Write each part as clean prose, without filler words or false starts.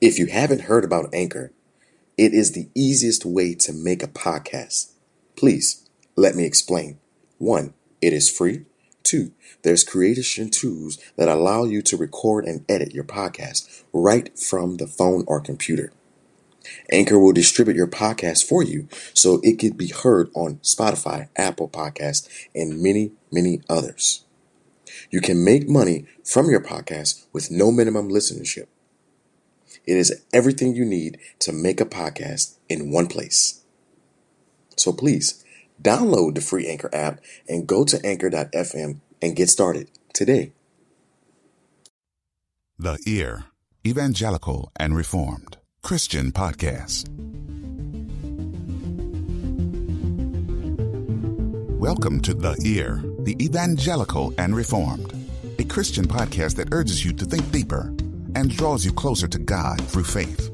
If you haven't heard about Anchor, it is the easiest way to make a podcast. Please, let me explain. 1, it is free. 2, there's creation tools that allow you to record and edit your podcast right from the phone or computer. Anchor will distribute your podcast for you so it can be heard on Spotify, Apple Podcasts, and many, many others. You can make money from your podcast with no minimum listenership. It is everything you need to make a podcast in one place. So please, download the free Anchor app and go to anchor.fm and get started today. The Ear, Evangelical and Reformed Christian Podcast. Welcome to The Ear, the Evangelical and Reformed, a Christian podcast that urges you to think deeper and draws you closer to God through faith.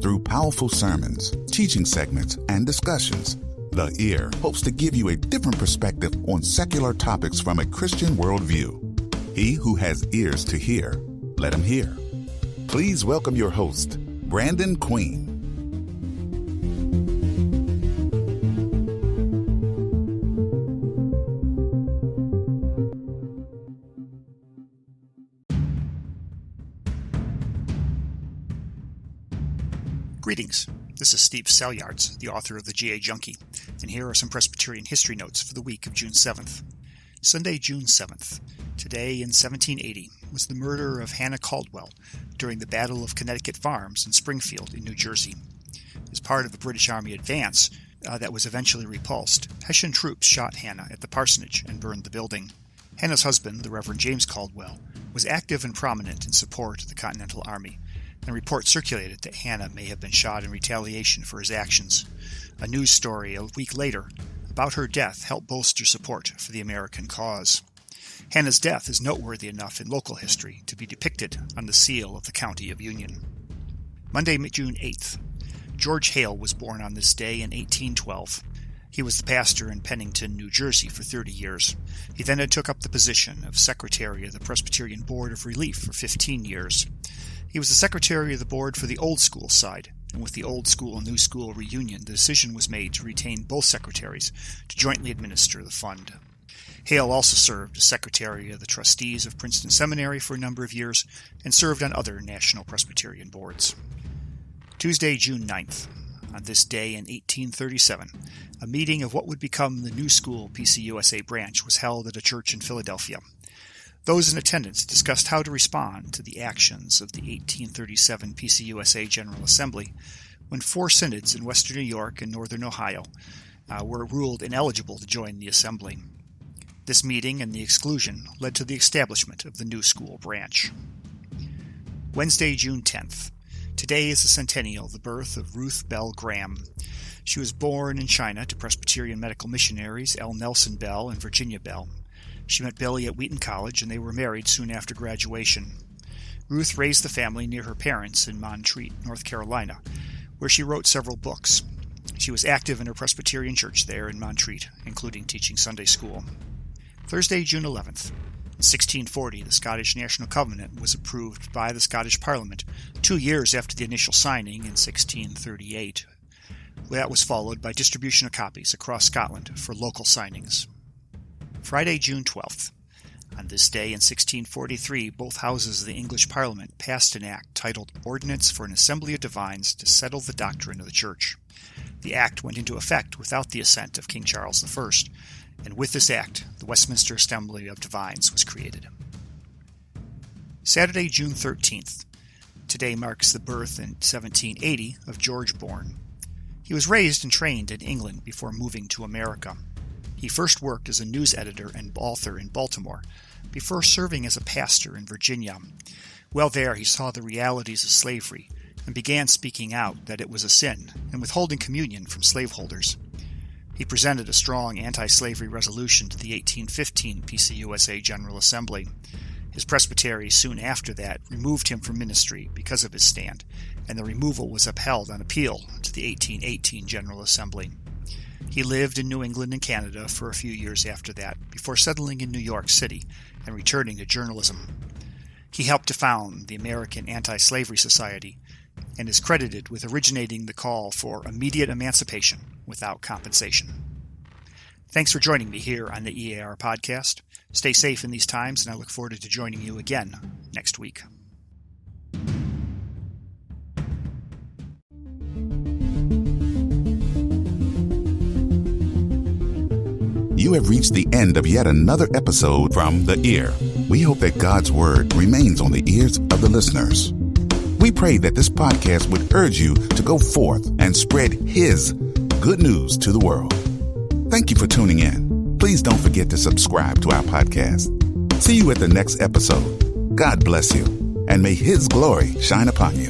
Through powerful sermons, teaching segments, and discussions, The Ear hopes to give you a different perspective on secular topics from a Christian worldview. He who has ears to hear, let him hear. Please welcome your host, Brandon Queen. Greetings. This is Steve Salyards, the author of the GA Junkie, and here are some Presbyterian history notes for the week of June 7th. Sunday, June 7th. Today in 1780 was the murder of Hannah Caldwell during the Battle of Connecticut Farms in Springfield in New Jersey. As part of a British Army advance that was eventually repulsed, Hessian troops shot Hannah at the parsonage and burned the building. Hannah's husband, the Reverend James Caldwell, was active and prominent in support of the Continental Army, and reports circulated that Hannah may have been shot in retaliation for his actions. A news story a week later about her death helped bolster support for the American cause. Hannah's death is noteworthy enough in local history to be depicted on the seal of the County of Union. Monday, June 8th. George Hale was born on this day in 1812. He was the pastor in Pennington, New Jersey for 30 years. He then took up the position of Secretary of the Presbyterian Board of Relief for 15 years. He was the Secretary of the Board for the Old School side, and with the Old School and New School reunion, the decision was made to retain both secretaries to jointly administer the fund. Hale also served as Secretary of the Trustees of Princeton Seminary for a number of years and served on other national Presbyterian boards. Tuesday, June 9th. On this day in 1837, a meeting of what would become the New School PCUSA branch was held at a church in Philadelphia. Those in attendance discussed how to respond to the actions of the 1837 PCUSA General Assembly when 4 synods in western New York and northern Ohio were ruled ineligible to join the assembly. This meeting and the exclusion led to the establishment of the New School branch. Wednesday, June 10th. Today is the centennial of the birth of Ruth Bell Graham. She was born in China to Presbyterian medical missionaries L. Nelson Bell and Virginia Bell. She met Billy at Wheaton College, and they were married soon after graduation. Ruth raised the family near her parents in Montreat, North Carolina, where she wrote several books. She was active in her Presbyterian church there in Montreat, including teaching Sunday school. Thursday, June 11th. In 1640, the Scottish National Covenant was approved by the Scottish Parliament 2 years after the initial signing in 1638. That was followed by distribution of copies across Scotland for local signings. Friday, June 12th. On this day in 1643, both houses of the English Parliament passed an act titled Ordinance for an Assembly of Divines to Settle the Doctrine of the Church. The act went into effect without the assent of King Charles I, and with this act, the Westminster Assembly of Divines was created. Saturday, June 13th. Today marks the birth in 1780 of George Bourne. He was raised and trained in England before moving to America. He first worked as a news editor and author in Baltimore, before serving as a pastor in Virginia. While there, he saw the realities of slavery and began speaking out that it was a sin and withholding communion from slaveholders. He presented a strong anti-slavery resolution to the 1815 PCUSA General Assembly. His presbytery soon after that removed him from ministry because of his stand, and the removal was upheld on appeal to the 1818 General Assembly. He lived in New England and Canada for a few years after that, before settling in New York City and returning to journalism. He helped to found the American Anti-Slavery Society and is credited with originating the call for immediate emancipation without compensation. Thanks for joining me here on the EAR podcast. Stay safe in these times, and I look forward to joining you again next week. You have reached the end of yet another episode from The Ear. We hope that God's Word remains on the ears of the listeners. We pray that this podcast would urge you to go forth and spread His good news to the world. Thank you for tuning in. Please don't forget to subscribe to our podcast. See you at the next episode. God bless you, and may His glory shine upon you.